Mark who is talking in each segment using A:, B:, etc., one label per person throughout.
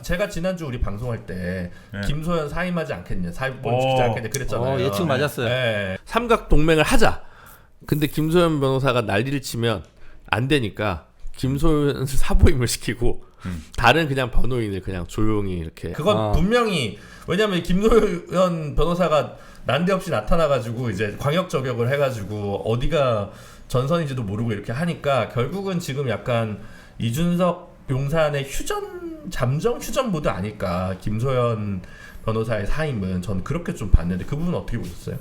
A: 제가 지난주 우리 방송할 때
B: 네.
A: 김소연 사임하지 않겠냐, 사임권 시키지 않겠냐 그랬잖아요.
C: 예측 맞았어요.
A: 네.
D: 삼각 동맹을 하자. 근데 김소연 변호사가 난리를 치면 안 되니까 김소연을 사보임을 시키고 다른 그냥 변호인을 그냥 조용히 이렇게.
A: 그건 분명히 왜냐면 김소연 변호사가 난데없이 나타나가지고 이제 광역 저격을 해가지고 어디가 전선인지도 모르고 이렇게 하니까 결국은 지금 약간 이준석 용산의 잠정 휴전 모드 아닐까. 김소연 변호사의 사임은 저는 그렇게 좀 봤는데 그 부분은 어떻게 보셨어요?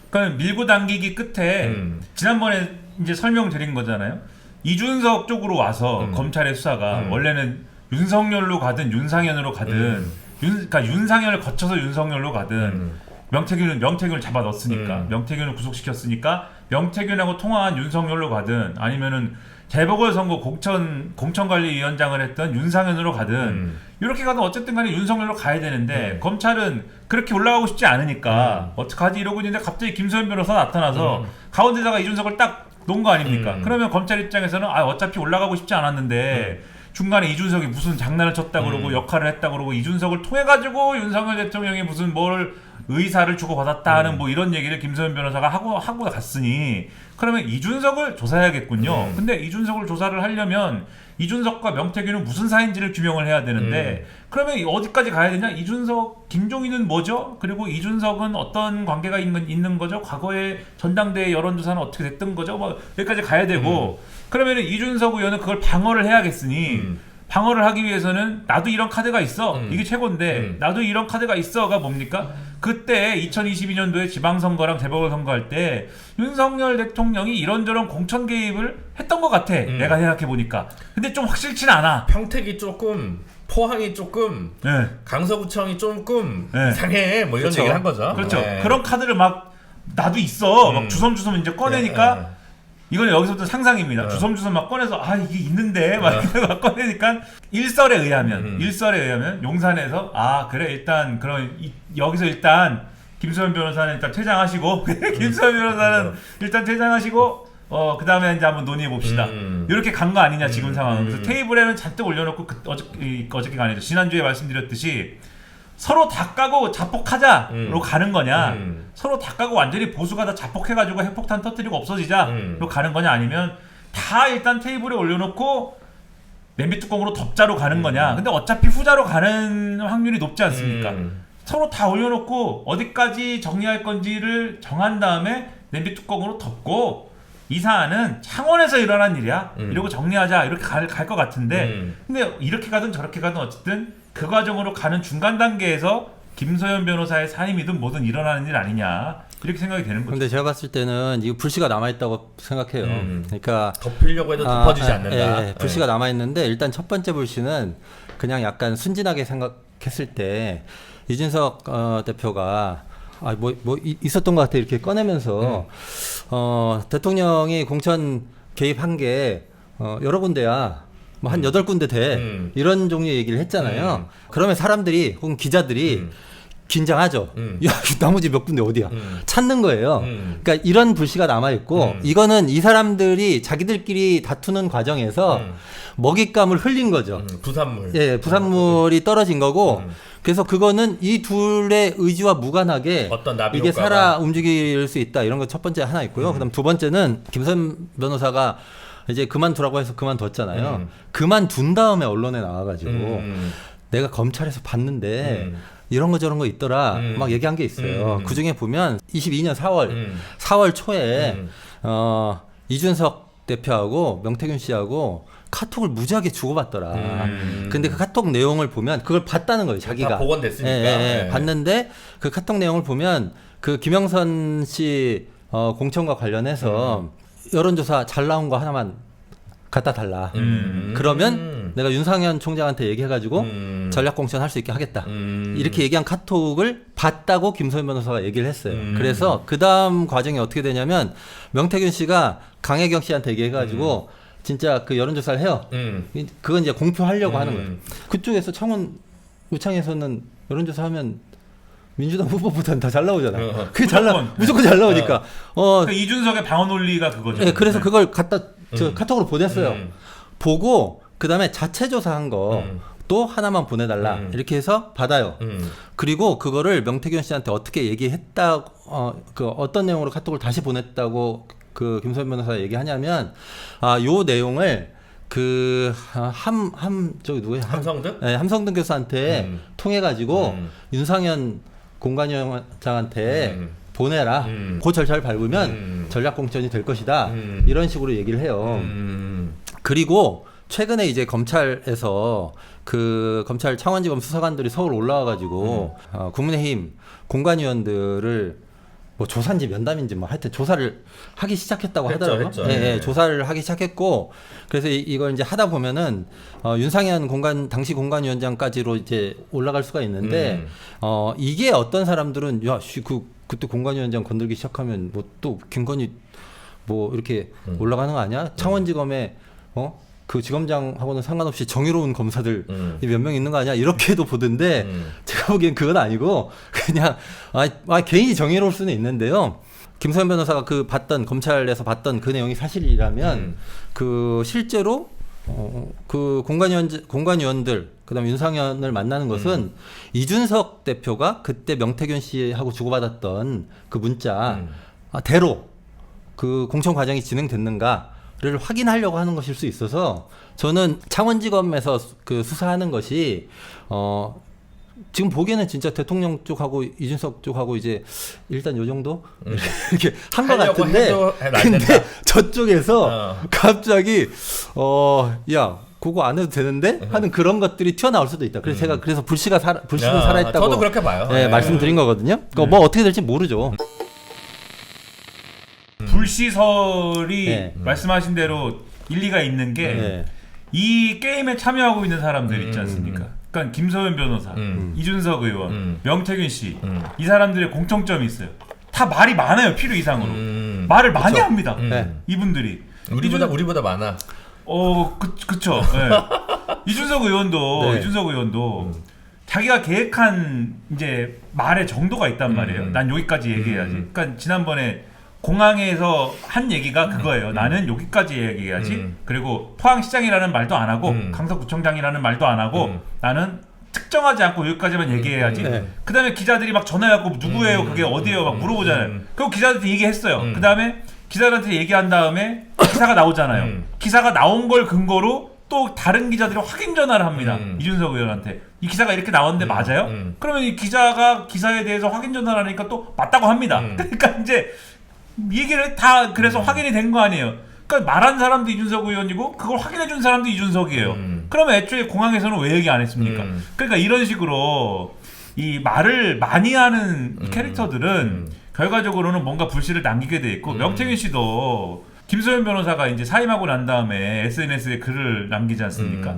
B: 그러니까 밀고 당기기 끝에 지난번에 이제 설명드린 거잖아요. 이준석 쪽으로 와서 검찰의 수사가 원래는 윤석열로 가든 윤상현으로 가든 그러니까 윤상현을 거쳐서 윤석열로 가든 명태균을 잡아 넣었으니까 명태균을 구속시켰으니까 명태균하고 통화한 윤석열로 가든 아니면은 재보궐선거 공천관리위원장을 했던 윤상현으로 가든 이렇게 가든 어쨌든 간에 윤석열로 가야 되는데 검찰은 그렇게 올라가고 싶지 않으니까 어떡하지 이러고 있는데 갑자기 김소연 변호사 나타나서 가운데다가 이준석을 딱 놓은 거 아닙니까? 그러면 검찰 입장에서는 어차피 올라가고 싶지 않았는데 중간에 이준석이 무슨 장난을 쳤다 그러고 역할을 했다 그러고 이준석을 통해 가지고 윤석열 대통령이 무슨 뭘 의사를 주고받았다 하는 뭐 이런 얘기를 김소연 변호사가 하고 갔으니 그러면 이준석을 조사해야겠군요. 근데 이준석을 조사를 하려면 이준석과 명태균은 무슨 사이인지를 규명을 해야 되는데 그러면 어디까지 가야 되냐? 이준석, 김종인은 뭐죠? 그리고 이준석은 어떤 관계가 있는 거죠? 과거에 전당대회 여론조사는 어떻게 됐던 거죠? 뭐 여기까지 가야 되고 그러면 이준석 의원은 그걸 방어를 해야겠으니 방어를 하기 위해서는 나도 이런 카드가 있어. 이게 최고인데 나도 이런 카드가 있어가 뭡니까? 그때 2022년도에 지방선거랑 재보궐선거 할 때 윤석열 대통령이 이런저런 공천 개입을 했던 것 같아. 내가 생각해보니까. 근데 좀 확실치는 않아.
A: 평택이 조금, 포항이 조금,
B: 네.
A: 강서구청이 조금
B: 네.
A: 이상해 뭐 이런
C: 그렇죠.
A: 얘기를 한 거죠.
B: 그렇죠.
A: 네.
B: 그런 카드를 막 나도 있어. 막 주섬주섬 이제 꺼내니까
A: 네.
B: 이건 여기서부터 상상입니다. 주섬주섬 막 꺼내서 이게 있는데 막 막 꺼내니까 일설에 의하면 용산에서 그래 일단 그럼 여기서 일단 김소연 변호사는 일단 퇴장하시고 김소연 변호사는 일단 퇴장하시고 그 다음에 이제 한번 논의해 봅시다. 이렇게 간 거 아니냐 지금 상황은. 그래서 테이블에는 잔뜩 올려놓고 어저께가 아니죠. 지난주에 말씀드렸듯이 서로 다 까고 자폭하자로 가는 거냐, 서로 다 까고 완전히 보수가 다 자폭해가지고 핵폭탄 터뜨리고 없어지자로 가는 거냐, 아니면 다 일단 테이블에 올려놓고 냄비 뚜껑으로 덮자로 가는 거냐. 근데 어차피 후자로 가는 확률이 높지 않습니까? 서로 다 올려놓고 어디까지 정리할 건지를 정한 다음에 냄비 뚜껑으로 덮고 이 사안은 창원에서 일어난 일이야 이러고 정리하자 이렇게 갈 것 같은데 근데 이렇게 가든 저렇게 가든 어쨌든 그 과정으로 가는 중간 단계에서 김소연 변호사의 사임이든 뭐든 일어나는 일 아니냐 이렇게 생각이 되는 거죠.
C: 근데 제가 봤을 때는 이거 불씨가 남아있다고 생각해요. 그러니까
A: 덮으려고 해도 덮어지지 않는다.
C: 불씨가 남아있는데 일단 첫 번째 불씨는 그냥 약간 순진하게 생각했을 때 이준석 대표가 있었던 것 같아 이렇게 꺼내면서 대통령이 공천 개입한 게 여러 군데야. 뭐 한 8군데 돼. 이런 종류의 얘기를 했잖아요. 그러면 사람들이 혹은 기자들이 긴장하죠. 야, 나머지 몇 군데 어디야? 찾는 거예요. 그러니까 이런 불씨가 남아있고 이거는 이 사람들이 자기들끼리 다투는 과정에서 먹잇감을 흘린 거죠.
A: 부산물.
C: 예, 부산물이 떨어진 거고 그래서 그거는 이 둘의 의지와 무관하게
A: 어떤 나비
C: 이게
A: 효과가.
C: 살아 움직일 수 있다. 이런 거 첫 번째 하나 있고요. 그다음 두 번째는 김선 변호사가 이제 그만두라고 해서 그만뒀잖아요. 그만둔 다음에 언론에 나와가지고 내가 검찰에서 봤는데 이런 거 저런 거 있더라 막 얘기한 게 있어요. 그 중에 보면 22년 4월 초에 이준석 대표하고 명태균 씨하고 카톡을 무지하게 주고받더라. 근데 그 카톡 내용을 보면 그걸 봤다는 거예요, 자기가.
A: 다 복원됐으니까.
C: 봤는데 그 카톡 내용을 보면 그 김영선 씨 공천과 관련해서 여론조사 잘 나온 거 하나만 갖다 달라. 그러면 내가 윤상현 총장한테 얘기해가지고 전략공천 할 수 있게 하겠다. 이렇게 얘기한 카톡을 봤다고 김소연 변호사가 얘기를 했어요. 그래서 그 다음 과정이 어떻게 되냐면 명태균 씨가 강혜경 씨한테 얘기해가지고 진짜 그 여론조사를 해요. 그건 이제 공표하려고 하는 거죠. 그쪽에서 창원 의창에서는 여론조사하면 민주당 후보보다는 다 잘 나오잖아. 그게 무조건 잘 나오니까.
B: 그러니까 이준석의 방어 논리가 그거죠.
C: 네, 그래서 그걸 갖다 카톡으로 보냈어요. 보고 그다음에 자체 조사한 거 또 하나만 보내달라 이렇게 해서 받아요. 그리고 그거를 명태균 씨한테 어떻게 얘기했다, 그 어떤 내용으로 카톡을 다시 보냈다고 그 김소연 변호사가 얘기하냐면, 요 내용을 저기 누구야?
A: 함성등?
C: 네, 함성등 교수한테 통해가지고 윤상현 공관위원장한테 보내라. 그 절차를 밟으면 전략공천이 될 것이다. 이런 식으로 얘기를 해요. 그리고 최근에 이제 검찰에서 그 검찰 창원지검 수사관들이 서울 올라와가지고 국민의힘 공관위원들을 뭐 조사인지 면담인지 뭐 하여튼 조사를 하기 시작했다고 하더라고요.
A: 했죠.
C: 네, 조사를 하기 시작했고, 그래서 이걸 이제 하다 보면은 윤상현 당시 공관위원장까지로 이제 올라갈 수가 있는데, 이게 어떤 사람들은 그때 공관위원장 건들기 시작하면 뭐 또 김건희 뭐 이렇게 올라가는 거 아니야? 창원지검에 그 지검장하고는 상관없이 정의로운 검사들 몇 명 있는 거 아니야? 이렇게도 보던데, 제가 보기엔 그건 아니고 그냥 개인이 정의로울 수는 있는데요. 김소연 변호사가 검찰에서 봤던 그 내용이 사실이라면 그 실제로 그 공관위원들 그다음에 윤상현을 만나는 것은 이준석 대표가 그때 명태균 씨하고 주고받았던 그 문자 대로 그 공천 과정이 진행됐는가를 확인하려고 하는 것일 수 있어서, 저는 창원지검에서 그 수사하는 것이 지금 보기에는 진짜 대통령 쪽하고 이준석 쪽하고 이제 일단 요 정도 이렇게 한 것 같은데, 근데 저쪽에서 갑자기 야 그거 안 해도 되는데 하는 그런 것들이 튀어나올 수도 있다. 그래서 제가 불씨는 살아있다고
A: 저도 그렇게 봐요.
C: 네, 말씀드린 거거든요. 뭐 어떻게 될지 모르죠.
B: 불시설이 말씀하신 대로 일리가 있는 게 이 게임에 참여하고 있는 사람들 있지 않습니까? 그러니까 김소연 변호사, 이준석 의원, 명태균 씨, 이 사람들의 공통점이 있어요. 다 말이 많아요. 필요 이상으로. 말을 많이 합니다. 이분들이.
A: 우리보다 많아.
B: 그쵸. 네. 이준석 의원도 자기가 계획한 이제 말의 정도가 있단 말이에요. 난 여기까지 얘기해야지. 그러니까 지난번에 공항에서 한 얘기가 그거예요. 나는 여기까지 얘기해야지. 그리고 포항시장이라는 말도 안 하고 강서구청장이라는 말도 안 하고 나는 특정하지 않고 여기까지만 얘기해야지. 그 다음에 기자들이 막 전화해갖고 누구예요? 그게 어디예요? 막 물어보잖아요. 그리고 기자들한테 얘기했어요. 그 다음에 기자들한테 얘기한 다음에 기사가 나오잖아요. 기사가 나온 걸 근거로 또 다른 기자들이 확인 전화를 합니다. 이준석 의원한테. 이 기사가 이렇게 나왔는데 맞아요? 그러면 이 기자가 기사에 대해서 확인 전화를 하니까 또 맞다고 합니다. 그러니까 이제 얘기를 다 그래서 확인이 된 거 아니에요. 그러니까 말한 사람도 이준석 의원이고 그걸 확인해 준 사람도 이준석이에요. 그러면 애초에 공항에서는 왜 얘기 안 했습니까? 그러니까 이런 식으로 이 말을 많이 하는 캐릭터들은 결과적으로는 뭔가 불씨를 남기게 돼 있고, 명태균 씨도 김소연 변호사가 이제 사임하고 난 다음에 SNS에 글을 남기지 않습니까?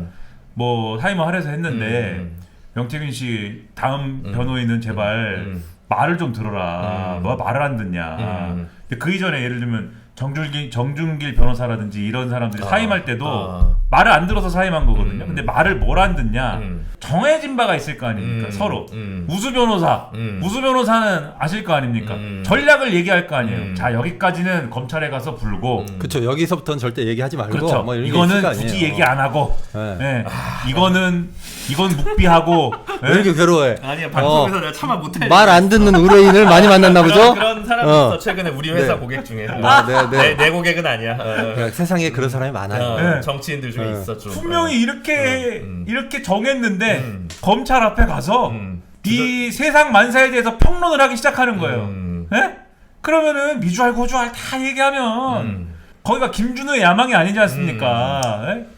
B: 뭐 사임을 하려서 했는데 명태균 씨 다음 변호인은 제발 말을 좀 들어라. 뭐 말을 안 듣냐. 근데 그 이전에 예를 들면 정준길 변호사라든지 이런 사람들이 사임할 때도 말을 안 들어서 사임한 거거든요. 근데 말을 뭘 안 듣냐. 정해진 바가 있을 거 아닙니까? 서로. 우수 변호사는 아실 거 아닙니까? 전략을 얘기할 거 아니에요. 자, 여기까지는 검찰에 가서 불고.
C: 그렇죠. 여기서부터는 절대 얘기하지 말고.
B: 그렇죠.
C: 뭐 이런
B: 이거는 굳이 얘기 안 하고. 이건 묵비하고.
C: 왜 이렇게 괴로워해?
A: 아니야, 방송에서 내가 참아 못해.
C: 말 안 듣는 의뢰인을 많이 만났나 보죠?
A: 그런 사람이 있어. 최근에 우리 회사 고객 중에. 내 고객은 아니야.
C: 세상에 그런 사람이 많아요.
A: 정치인들 중에 있어 좀.
B: 분명히 이렇게 정했는데 검찰 앞에 가서 이 세상 만사에 대해서 평론을 하기 시작하는 거예요. 그러면은 미주알 고주알 다 얘기하면 거기가 김준호의 야망이 아니지 않습니까?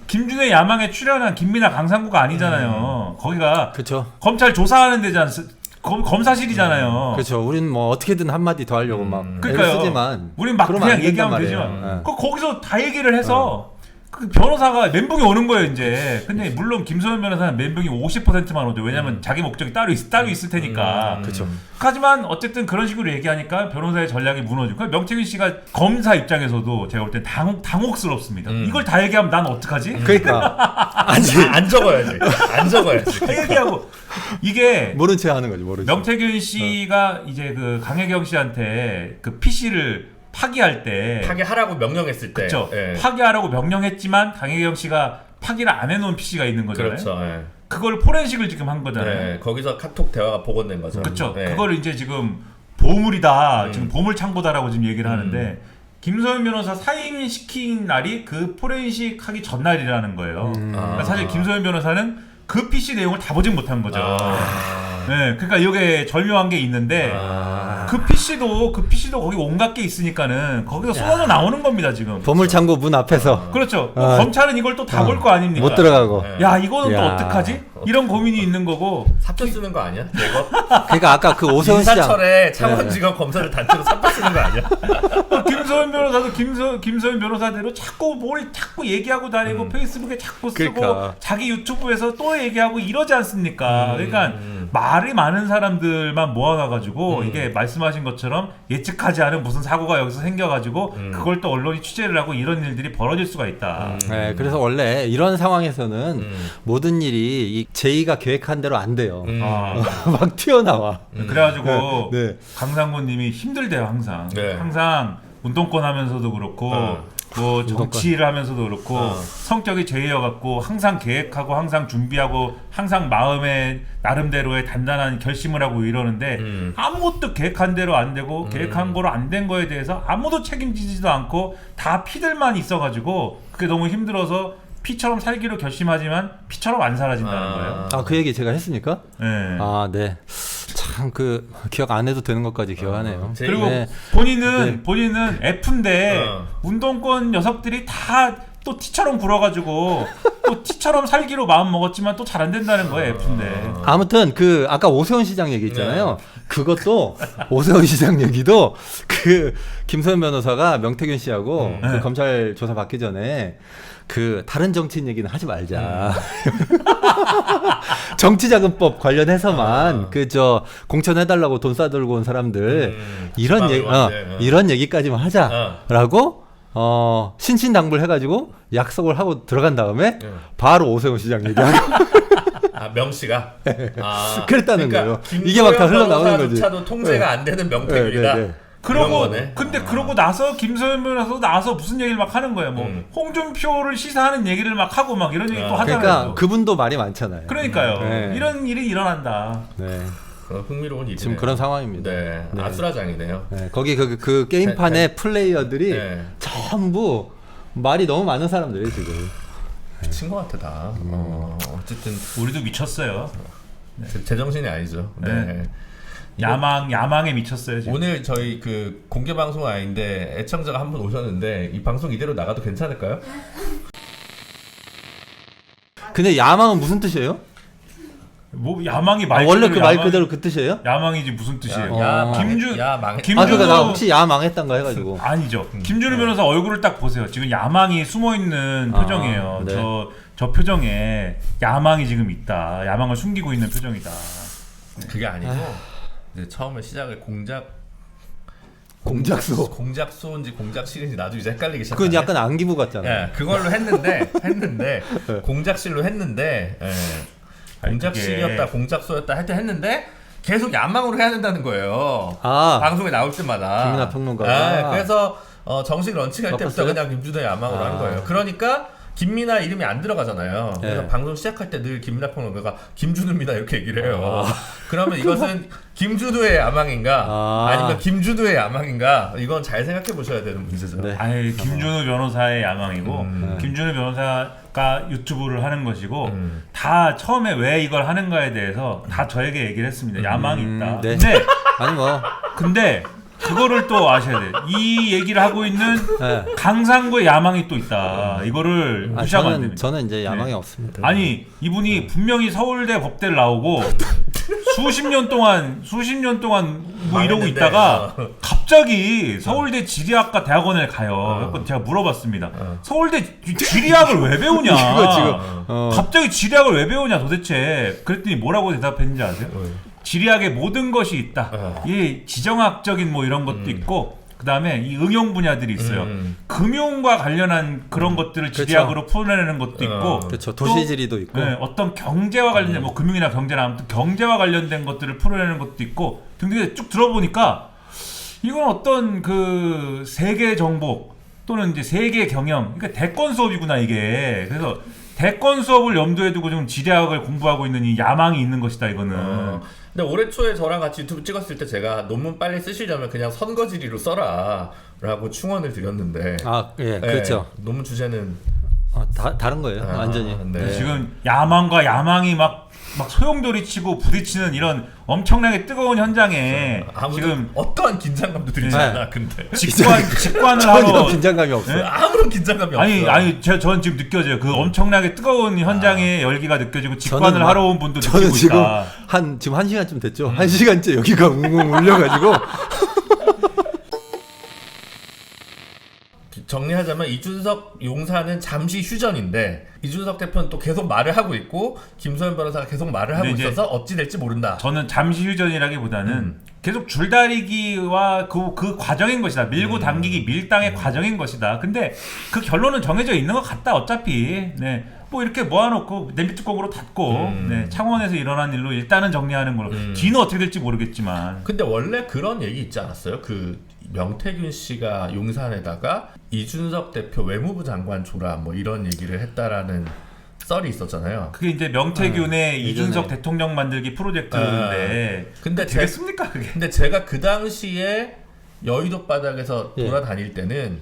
B: 김준호의 야망에 출연한 김민아 강상구가 아니잖아요. 거기가
C: 그렇죠.
B: 검찰 조사하는 데지 않습니까? 검사실이잖아요.
C: 그렇죠. 우리는 뭐 어떻게든 한마디 더 하려고 막 애를 쓰지만
B: 우리는 막 그냥 얘기하면 되지만 거기서 다 얘기를 해서 그 변호사가 멘붕이 오는 거예요 이제. 근데 물론 김소연 변호사는 멘붕이 50%만 오죠. 왜냐면 자기 목적이 따로 있을 테니까.
C: 그렇죠.
B: 하지만 어쨌든 그런 식으로 얘기하니까 변호사의 전략이 무너지고, 명태균 씨가 검사 입장에서도 제가 볼 땐 당혹스럽습니다. 이걸 다 얘기하면 난 어떡하지?
C: 그러니까
A: 안 적어야지.
B: 다 얘기하고 이게
C: 모른 채 하는 거지. 모른 채.
B: 명태균 씨가 이제 그 강혜경 씨한테 그 PC를 파기할 때
A: 파기하라고 명령했을 때.
B: 그렇죠. 파기하라고 명령했지만 강혜경 씨가 파기를 안 해놓은 PC가 있는 거잖아요.
A: 그렇죠.
B: 그걸 포렌식을 지금 한 거잖아요.
A: 네, 거기서 카톡 대화가 복원된 거죠.
B: 그렇죠.
A: 네.
B: 그걸 이제 지금 보물이다, 지금 보물 창고다라고 지금 얘기를 하는데 김소연 변호사 사임시킨 날이 그 포렌식 하기 전날이라는 거예요. 그러니까 사실 김소연 변호사는 그 PC 내용을 다 보진 못한 거죠. 네, 그러니까 이게 절묘한 게 있는데 그 PC도 거기 온갖 게 있으니까는 거기서 쏟아져 나오는 겁니다 지금.
C: 보물창고 문 앞에서
B: 그렇죠. 검찰은 이걸 또 다 볼 거 아닙니까?
C: 못 들어가고.
B: 야 이거는 또
C: 야.
B: 어떡하지? 이런 고민이 있는 거고.
A: 사표 쓰는 거 아니야? 이거?
C: 그러니까 아까 그 오세훈 시장
A: 인사철에 창원지검 검사를 단체로 사표 쓰는 거 아니야?
B: 김소연 변호사도 김소연 변호사대로 자꾸 얘기하고 다니고 페이스북에 자꾸 쓰고
C: 그러니까.
B: 자기 유튜브에서 또 얘기하고 이러지 않습니까? 그러니까 말이 많은 사람들만 모아놔가지고 이게 말씀하신 것처럼 예측하지 않은 무슨 사고가 여기서 생겨가지고 그걸 또 언론이 취재를 하고 이런 일들이 벌어질 수가 있다.
C: 네, 그래서 원래 이런 상황에서는 모든 일이 이 제2가 계획한 대로 안 돼요. 막 튀어나와.
B: 그래가지고
C: 네.
B: 강상곤님이 힘들대요 항상.
A: 네.
B: 항상 운동권 하면서도 그렇고 뭐 정치를 하면서도 그렇고 성격이 제이여갖고 항상 계획하고 항상 준비하고 항상 마음에 나름대로의 단단한 결심을 하고 이러는데 아무것도 계획한 대로 안 되고 계획한 거로 안 된 거에 대해서 아무도 책임지지도 않고 다 피들만 있어가지고 그게 너무 힘들어서 피처럼 살기로 결심하지만 피처럼 안 사라진다는 거예요.
C: 아, 그 얘기 제가 했습니까?
B: 네.
C: 아, 네. 참 그 기억 안 해도 되는 것까지 기억하네요.
B: 그리고
C: 네.
B: 본인은 F인데 운동권 녀석들이 다 또 T처럼 굴어가지고 또 T처럼 살기로 마음 먹었지만 또 잘 안 된다는 거예요 F인데.
C: 아무튼 그 아까 오세훈 시장 얘기 있잖아요. 그것도 오세훈 시장 얘기도 그 김소연 변호사가 명태균 씨하고 그 검찰 조사 받기 전에 그 다른 정치인 얘기는 하지 말자. 정치자금법 관련해서만 그 저 공천해달라고 돈 싸들고 온 사람들 이런 얘기 이런 얘기까지만 하자라고 신신당부를 해가지고 약속을 하고 들어간 다음에 바로 오세훈 시장 얘기하고.
A: 아, 명 씨가? 아,
C: 그랬다는 거예요. 이게 막 다 흘러나오는 거지.
A: 조차도 통제가 안 되는 명태균이다.
B: 그러고 나서 김소연 변호사도 나와서 무슨 얘기를 막 하는 거예요. 뭐 홍준표를 시사하는 얘기를 막 하고 막 이런 얘기 또 하잖아요.
C: 그러니까 그분도 말이 많잖아요.
B: 그러니까요.
C: 네.
B: 이런 일이 일어난다.
C: 네.
A: 흥미로운 일이네요.
C: 지금 그런 상황입니다.
A: 네,
C: 네.
A: 아수라장이네요.
C: 네. 거기 그 게임판의 플레이어들이 전부 말이 너무 많은 사람들이에요 지금.
A: 미친 것 같아 다. 어쨌든
B: 우리도 미쳤어요.
A: 제정신이 아니죠. 네.
B: 야망에 미쳤어요 지금.
A: 오늘 저희 그 공개 방송 아닌데 애청자가 한 분 오셨는데 이 방송 이대로 나가도 괜찮을까요?
C: 근데 야망은 무슨 뜻이에요?
B: 뭐 야망이 말
C: 원래
B: 그대로
C: 그 말 그대로 그 뜻이에요?
B: 야망이지 무슨 뜻이에요?
A: 야 망했.
B: 김-
C: 아 그러니까 나
B: 김준호-
C: 혹시 야망했단가 해가지고.
B: 아니죠. 김준우 변호사 얼굴을 딱 보세요. 지금 야망이 숨어 있는 표정이에요.
C: 네.
B: 저 표정에 야망이 지금 있다. 야망을 숨기고 있는 표정이다.
A: 그게 아니고 이제 처음에 시작을
C: 공작소.
A: 공작소인지 공작실인지 나도 이제 헷갈리기 시작해.
C: 그건 약간 안기부 같잖아.
A: 예, 그걸로 했는데 공작실로 했는데 공작실이었다 공작소였다 하여튼 했는데 계속 야망으로 해야 된다는 거예요.
C: 아
A: 방송에 나올 때마다.
C: 김민하 평론가가.
A: 예, 그래서 정식 런칭할 때부터
C: 바꿨어요?
A: 그냥 김준호의 야망으로 한 거예요. 그러니까 김민하 이름이 안 들어가잖아요. 그래서
C: 네.
A: 방송 시작할 때 늘 김민하 평론가가 김준우입니다 이렇게 얘기를 해요. 그러면 이것은 김준우의 야망인가 아니면 김준우의 야망인가 이건 잘 생각해 보셔야 되는 문제죠.
C: 네.
B: 아니 김준우 변호사의 야망이고 김준우 변호사가 유튜브를 하는 것이고 다 처음에 왜 이걸 하는가에 대해서 다 저에게 얘기를 했습니다. 야망이 있다.
C: 네. 아니 뭐
B: 근데 그거를 또 아셔야 돼요. 이 얘기를 하고 있는
C: 네.
B: 강상구의 야망이 또 있다. 이거를 무시하면 안 됩니다.
C: 저는 이제 야망이
B: 네.
C: 없습니다.
B: 아니 이분이 분명히 서울대 법대를 나오고 수십 년 동안 뭐 이러고
A: 망했는데,
B: 있다가 갑자기 서울대 지리학과 대학원에 가요. 그래서 제가 물어봤습니다. 서울대 지리학을 왜 배우냐?
C: 이거 지금
B: 갑자기 지리학을 왜 배우냐 도대체? 그랬더니 뭐라고 대답했는지 아세요? 지리학에 모든 것이 있다. 이 지정학적인 뭐 이런 것도 있고 그 다음에 이 응용 분야들이 있어요. 금융과 관련한 그런 것들을 지리학으로 풀어내는 것도 있고
C: 그렇죠. 도시지리도 있고
B: 네, 어떤 경제와 관련된 뭐 금융이나 경제나 아무튼 경제와 관련된 것들을 풀어내는 것도 있고 등등에 쭉 들어보니까 이건 어떤 그 세계 정복 또는 이제 세계 경영 그러니까 대권 수업이구나 이게. 그래서 대권 수업을 염두에 두고 좀 지리학을 공부하고 있는 이 야망이 있는 것이다 이거는.
A: 근데 올해 초에 저랑 같이 유튜브 찍었을 때 제가 논문 빨리 쓰시려면 그냥 선거지리로 써라 라고 충원을 드렸는데
C: 예, 그렇죠.
A: 논문 주제는
C: 다른 거예요. 완전히.
A: 네.
B: 지금 야망과 야망이 막 소용돌이 치고 부딪히는 이런 엄청나게 뜨거운 현장에 지금
A: 어떠한 긴장감도 들지
C: 네.
A: 않아. 근데
B: 직관을
C: 전혀
B: 하러
C: 긴장감이 없어요.
A: 아무런 긴장감이 없어요.
B: 아니 저는 지금 느껴져요. 그 엄청나게 뜨거운 현장의 열기가 느껴지고 직관을 하러 온 분도
C: 저는
B: 느끼고
C: 지금
B: 있다.
C: 지금 1시간쯤 됐죠. 1시간째 여기가 웅웅 울려가지고
A: 정리하자면 이준석 용사는 잠시 휴전인데 이준석 대표는 또 계속 말을 하고 있고 김소연 변호사가 계속 말을 하고
B: 근데 이제
A: 있어서 어찌 될지 모른다.
B: 저는 잠시 휴전이라기보다는 계속 줄다리기와 그 과정인 것이다. 밀고 당기기 밀당의 과정인 것이다. 근데 그 결론은 정해져 있는 것 같다. 어차피 뭐 이렇게 모아놓고 냄비뚜껑으로 닫고 창원에서 일어난 일로 일단은 정리하는 걸로 뒤는 어떻게 될지 모르겠지만.
A: 근데 원래 그런 얘기 있지 않았어요? 그 명태균 씨가 용산에다가 이준석 대표 외무부 장관 줘라 뭐 이런 얘기를 했다라는 썰이 있었잖아요.
B: 그게 이제 명태균의 이준석 대통령 만들기 프로젝트인데
A: 근데
B: 되겠습니까 그게?
A: 근데 제가 그 당시에 여의도 바닥에서 돌아다닐 때는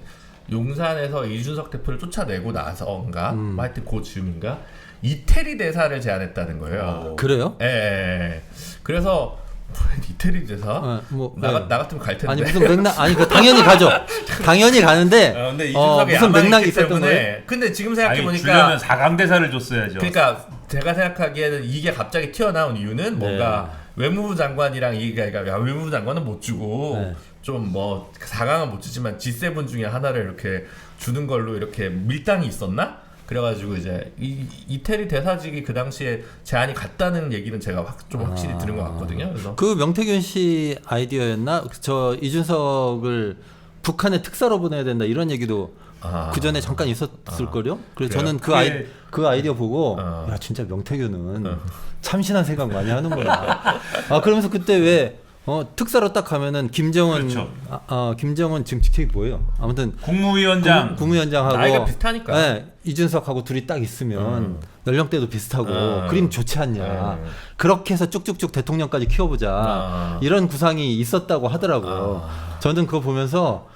A: 용산에서 이준석 대표를 쫓아내고 나서인가 하여튼 그 즈음인가 이태리 대사를 제안했다는 거예요.
C: 그래요?
A: 예. 그래서 이태리 대사? 나 같으면 갈 텐데.
C: 아니 무슨 맥락 그 당연히 가죠. 당연히 가는데
A: 근데 이준석이
C: 무슨 맥락이 있었던 거예요?
A: 근데 지금 생각해 보니까
B: 주려면 4강 대사를 줬어야죠.
A: 그러니까 제가 생각하기에는 이게 갑자기 튀어나온 이유는 뭔가 외무부 장관이랑 그러니까 외무부 장관은 못 주고 좀 뭐 4강은 못 주지만 G7 중에 하나를 이렇게 주는 걸로 이렇게 밀당이 있었나? 그래가지고 이제 이태리 대사직이 그 당시에 제안이 갔다는 얘기는 제가 좀 확실히 들은 것 같거든요. 그래서
C: 그 명태균 씨 아이디어였나? 저 이준석을 북한에 특사로 보내야 된다 이런 얘기도 그 전에 잠깐 있었을 걸요. 그래서 저는 그 아이디어 보고 야 진짜 명태균은 참신한 생각 많이 하는구나. 그러면서 그때 왜 특사로 딱 가면은 김정은
B: 그렇죠.
C: 김정은 지금 직책이 뭐예요? 아무튼
B: 국무위원장
C: 국무위원장하고
A: 나이가 비슷하니까.
C: 이준석하고 둘이 딱 있으면 연령대도 비슷하고 그림 좋지 않냐. 그렇게 해서 쭉쭉쭉 대통령까지 키워보자. 이런 구상이 있었다고 하더라고. 저는 그거 보면서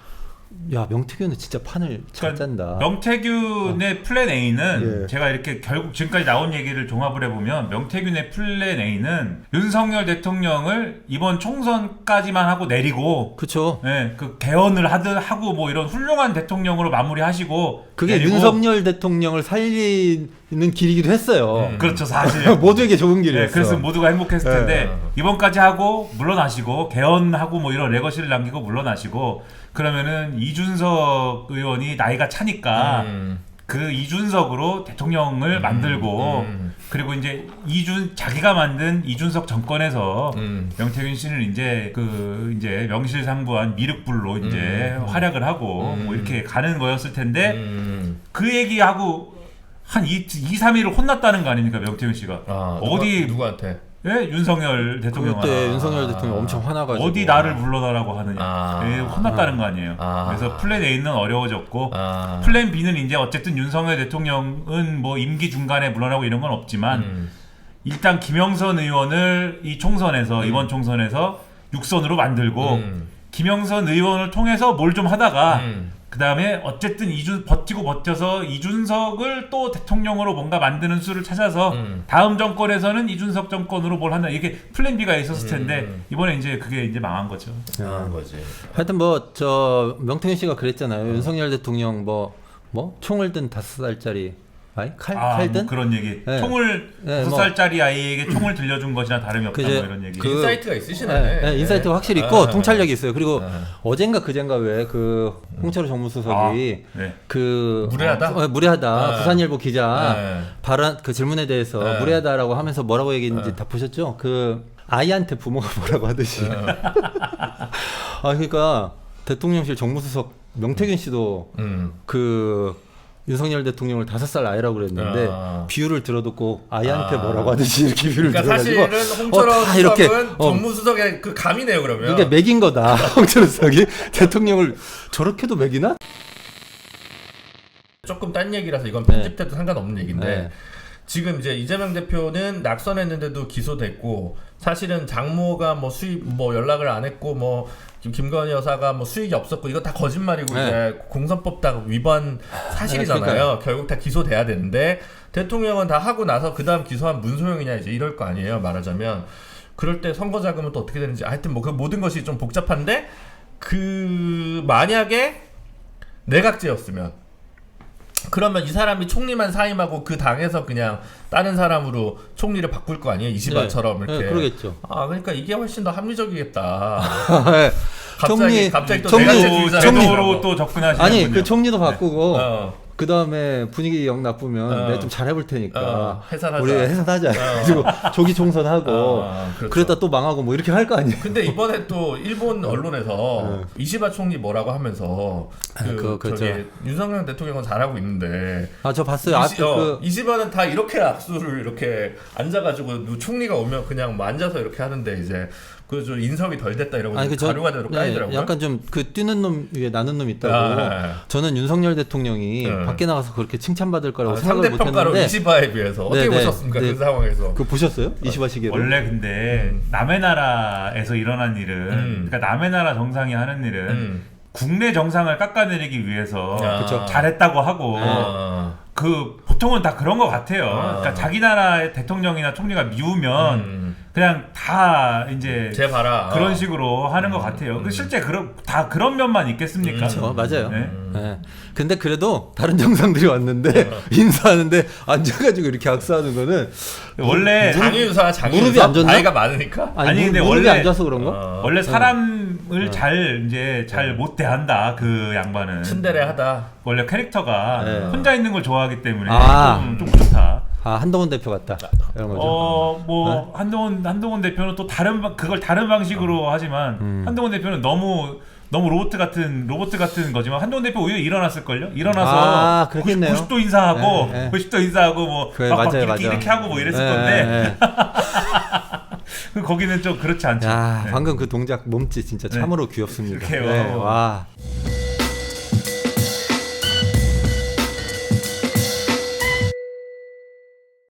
C: 야 명태균은 진짜 판을 잘 짠다.
B: 명태균의 플랜 A는
C: 예.
B: 제가 이렇게 결국 지금까지 나온 얘기를 종합을 해보면 명태균의 플랜 A는 윤석열 대통령을 이번 총선까지만 하고 내리고
C: 그렇죠.
B: 그 개헌을 하고 뭐 이런 훌륭한 대통령으로 마무리하시고
C: 그게
B: 내리고.
C: 윤석열 대통령을 살리는 길이기도 했어요.
B: 그렇죠 사실
C: 모두에게 좋은 길이었어.
B: 그래서 모두가 행복했을 텐데 이번까지 하고 물러나시고 개헌하고 뭐 이런 레거시를 남기고 물러나시고 그러면은 이준석 의원이 나이가 차니까 그 이준석으로 대통령을 만들고 그리고 이제 자기가 만든 이준석 정권에서 명태균 씨는 이제 이제 명실상부한 미륵불로 이제 활약을 하고 뭐 이렇게 가는 거였을 텐데 그 얘기하고 한 2-3일을 혼났다는 거 아닙니까 명태균 씨가
A: 누구한테?
B: 윤석열 대통령
C: 그때 윤석열 대통령 엄청 화나가지고
B: 어디 나를 물러나라고 하느냐 혼났다는 거 아니에요. 그래서 플랜 A는 어려워졌고 플랜 B는 이제 어쨌든 윤석열 대통령은 뭐 임기 중간에 물러나고 이런 건 없지만 일단 김영선 의원을 이 총선에서 이번 총선에서 6선으로 만들고 김영선 의원을 통해서 뭘 좀 하다가 그 다음에 어쨌든 버텨서 이준석을 또 대통령으로 뭔가 만드는 수를 찾아서 다음 정권에서는 이준석 정권으로 뭘 한다. 이게 플랜 B가 있었을 텐데 이번에 이제 그게 이제 망한 거죠.
A: 망한 거지.
C: 하여튼 명태균 씨가 그랬잖아요. 윤석열 대통령 총을 든 5살짜리 칼 든?
B: 뭐 그런 얘기.
C: 네.
B: 총을 5살짜리 아이에게 총을 들려준 것이나 다름이 없다 뭐 이런 얘기.
A: 인사이트가 있으시네.
C: 인사이트가 확실히 있고 통찰력이 있어요. 그리고 어젠가 그젠가 왜 홍철호 정무수석이 무례하다. 부산일보 기자 발언 질문에 대해서 무례하다라고 하면서 뭐라고 얘기했는지 다 보셨죠? 아이한테 부모가 뭐라고 하듯이. 그러니까 대통령실 정무수석 명태균 씨도 윤석열 대통령을 5살 아이라고 그랬는데 비유를 들어도 아이한테 뭐라고 하듯이 이렇게 비유를 들어가지고
A: 사실은 홍철호 수석은 정무수석의 그 감이네요 그러면.
C: 이게 맥인 거다. 홍철호 수석이 대통령을 저렇게도 맥이나?
A: 조금 딴 얘기라서 이건 편집돼도 상관없는 얘기인데
C: 네.
A: 지금 이제 이재명 대표는 낙선했는데도 기소됐고 사실은 장모가 뭐 수입 뭐 연락을 안 했고 뭐 지금 김건희 여사가 뭐 수익이 없었고 이거 다 거짓말이고
C: 네.
A: 이제 공선법 다 위반 사실이잖아요. 결국 다 기소돼야 되는데 대통령은 다 하고 나서 그 다음 기소한 문소영이냐 이제 이럴 거 아니에요. 말하자면 그럴 때 선거 자금은 또 어떻게 되는지 하여튼 뭐 그 모든 것이 좀 복잡한데 그 만약에 내각제였으면 그러면 이 사람이 총리만 사임하고 그 당에서 그냥 다른 사람으로 총리를 바꿀 거 아니에요? 이시바처럼 이렇게.
C: 그러겠죠.
A: 아 그러니까 이게 훨씬 더 합리적이겠다.
C: 네.
A: 갑자기 또
C: 총리-
A: 내각제
B: 제도로 또 접근하시는
C: 아니 그 총리도 바꾸고
A: 어.
C: 그 다음에 분위기 영 나쁘면 내가 좀 잘해볼 테니까
A: 해산하자.
C: 우리 해산하자. 그리고 조기 총선하고
A: 그렇죠.
C: 그러다 또 망하고 뭐 이렇게 할 거 아니에요.
A: 근데 이번에 또 일본 언론에서 이시바 총리 뭐라고 하면서
C: 그렇죠.
A: 저기 윤석열 대통령은 잘하고 있는데
C: 아 저 봤어요. 앞에
A: 이시바는 다 이렇게 악수를 이렇게 앉아가지고 총리가 오면 그냥 뭐 앉아서 이렇게 하는데 이제 그 좀 인성이 덜 됐다 이러고 가루가 대로 까이더라고요.
C: 약간 좀 그 뛰는 놈 위에 나는 놈 있다고. 저는 윤석열 대통령이 밖에 나가서 그렇게 칭찬받을 거라고 생각을
A: 상대평가로
C: 못했는데
A: 이시바에 비해서 어떻게 보셨습니까? 그 상황에서.
C: 그거 보셨어요? 이시바 시계로?
B: 원래 근데 남의 나라에서 일어난 일은 그러니까 남의 나라 정상이 하는 일은 국내 정상을 깎아내리기 위해서
A: 그쵸.
B: 잘했다고 하고 그 보통은 다 그런 것 같아요. 그러니까 자기 나라의 대통령이나 총리가 미우면 그냥 다 이제
A: 제 봐라.
B: 그런 식으로 하는 것 같아요. 그 실제 다 그런 면만 있겠습니까?
C: 그렇죠, 맞아요.
B: 네.
C: 네. 근데 그래도 다른 정상들이 왔는데 인사하는데 앉아가지고 이렇게 악수하는 거는
B: 원래
A: 장유유사
C: 무릎이 안 좋나?
A: 나이가 많으니까.
B: 아니, 근데
C: 무릎이
B: 원래-
C: 안 좋아서 그런가?
B: 원래 사람을 잘 못 대한다 그 양반은.
A: 츤데레하다.
B: 원래 캐릭터가
C: 네.
B: 혼자 있는 걸 좋아하기 때문에 좀 그렇다.
C: 아 한동훈 대표 같다 이런 거죠.
B: 뭐 한동훈 대표는 또 그걸 다른 방식으로 하지만 한동훈 대표는 너무 로봇 같은 거지만 한동훈 대표 오히려 일어났을걸요? 일어나서
C: 그렇겠네요.
B: 90도 인사하고
C: 네.
B: 90도 인사하고 뭐
C: 그래,
B: 막
C: 맞아요,
B: 이렇게,
C: 맞아요.
B: 이렇게 하고 뭐 이랬을
C: 네,
B: 건데
C: 네.
B: 거기는 좀 그렇지 않죠.
C: 야
B: 네.
C: 방금 그 동작 몸짓 진짜 참으로 귀엽습니다.
B: 그러게요.
C: 네, 와.